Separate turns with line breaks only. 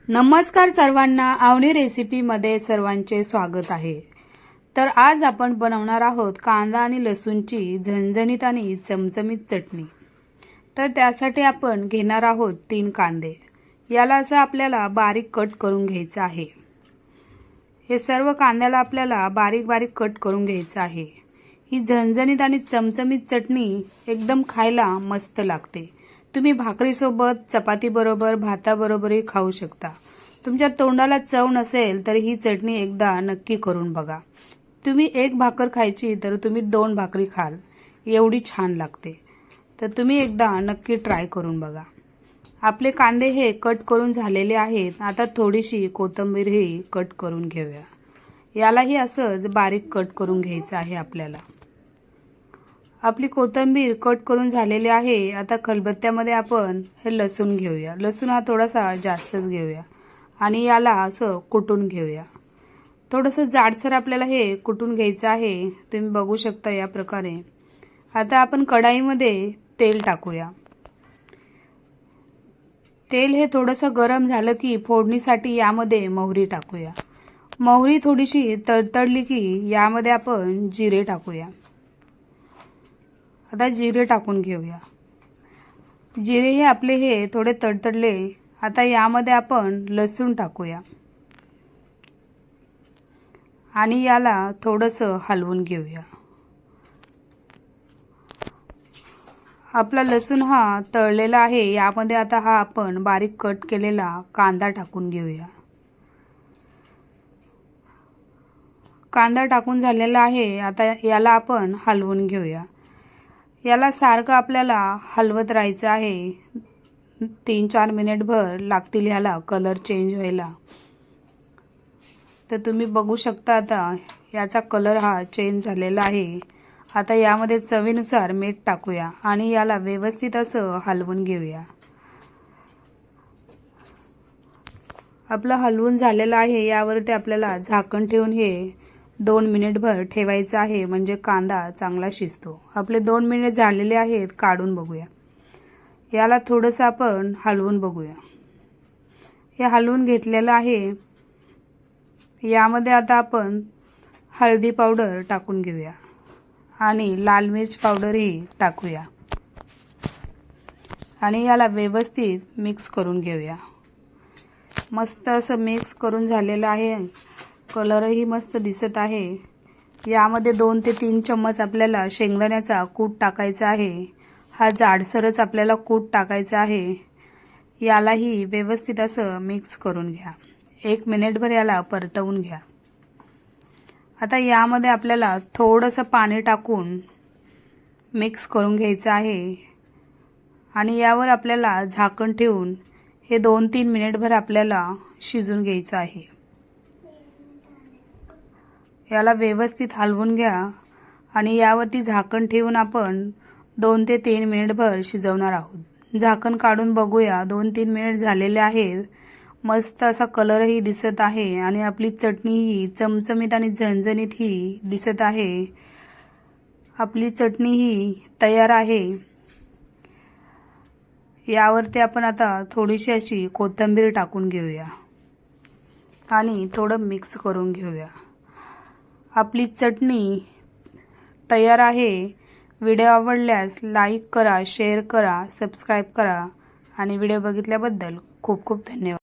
नमस्कार सर्वांना, आवनी रेसिपीमध्ये सर्वांचे स्वागत आहे। तर आज आपण बनवणार आहोत कांदा आणि लसूणची झणझणीत आणि चमचमीत चटणी। तर त्यासाठी आपण घेणार आहोत 3 कांदे। याला असं आपल्याला बारीक कट करून घ्यायचं आहे। हे सर्व कांद्याला आपल्याला बारीक बारीक कट करून घ्यायचं आहे। ही झणझणीत आणि चमचमीत चटणी एकदम खायला मस्त लागते। तुम्ही भाकरी सोबत, चपाती बरोबर, भाता बरोबरही खाऊ शकता। तुमच्या तोंडाला चव नसेल तर ही चटणी एकदा नक्की करून बघा। तुम्ही एक भाकर खायची तर तुम्ही 2 भाकरी खाल, एवढी छान लागते। तर तुम्ही एकदा नक्की ट्राय करून बघा। आपले कांदे हे कट करून झालेले आहेत। आता थोडीशी कोथिंबीरही कट करून घेऊया। यालाही असंच बारीक कट करून घ्यायचं आहे आपल्याला। आपली कोथिंबीर कट करून झालेली आहे। आता खलबत्त्यामध्ये आपण हे लसूण घेऊया। लसूण हा थोडासा जास्तच घेऊया आणि याला असं कुटून घेऊया। थोडंसं जाडसर आपल्याला हे कुटून घ्यायचं आहे। तुम्ही बघू शकता या प्रकारे। आता आपण कढाईमध्ये तेल टाकूया। तेल हे थोडंसं गरम झालं की फोडणीसाठी यामध्ये मोहरी टाकूया। मोहरी थोडीशी तडतडली की यामध्ये आपण जिरे टाकूया। आता जिरे टाकून घेऊया। जिरे हे आपले हे थोडे तडतडले। आता यामध्ये आपण लसूण टाकूया आणि याला थोडंसं हलवून घेऊया। आपला लसूण हा तळलेला आहे। यामध्ये आता हा आपण बारीक कट केलेला कांदा टाकून घेऊया। कांदा टाकून झालेला आहे। आता याला आपण हलवून घेऊया। याला सारखं आपल्याला हलवत राहायचं आहे। 3-4 मिनिटभर लागतील ह्याला कलर चेंज व्हायला। तर तुम्ही बघू शकता आता याचा कलर हा चेंज झालेला आहे। आता यामध्ये चवीनुसार मीठ टाकूया आणि याला व्यवस्थित असं हलवून घेऊया। आपलं हलवून झालेलं आहे। यावरती आपल्याला झाकण ठेवून हे 2 मिनिटभर ठेवायचं आहे, म्हणजे कांदा चांगला शिजतो। आपले 2 मिनिट झालेले आहेत, काढून बघूया। याला थोडंसं आपण हलवून बघूया। हे हलवून घेतलेलं आहे। यामध्ये आता आपण हळदी पावडर टाकून घेऊया आणि लाल मिर्च पावडरही टाकूया आणि याला व्यवस्थित मिक्स करून घेऊया। मस्त असं मिक्स करून झालेलं आहे। कलरही मस्त दिसत आहे। यामध्ये 2 ते 3 चम्मच आपल्याला शेंगदाण्याचा कूट टाकायचा आहे। हा जाडसरच आपल्याला कूट टाकायचा आहे। यालाही व्यवस्थित असं मिक्स करून घ्या। 1 मिनिटभर याला परतवून घ्या। आता यामध्ये आपल्याला थोडंसं पाणी टाकून मिक्स करून घ्यायचं आहे आणि यावर आपल्याला झाकण ठेवून हे 2-3 मिनिटभर आपल्याला शिजून घ्यायचं आहे। याला व्यवस्थित हलवून घ्या आणि यावरती झाकण ठेवून आपण 2 ते 3 मिनिटभर शिजवणार आहोत। झाकण काढून बघूया। 2-3 मिनिट झालेले आहेत। मस्त असा कलरही दिसत आहे आणि आपली चटणीही चमचमीत आणि झणझणीत ही दिसत आहे। आपली चटणीही तयार आहे। यावरती आपण आता थोडीशी अशी कोथिंबीर टाकून घेऊया आणि थोडं मिक्स करून घेऊया। आपली चटणी तयार आहे। व्हिडिओ आवडल्यास लाईक करा, शेअर करा, सबस्क्राईब करा आणि व्हिडिओ बघितल्याबद्दल खूप खूप धन्यवाद।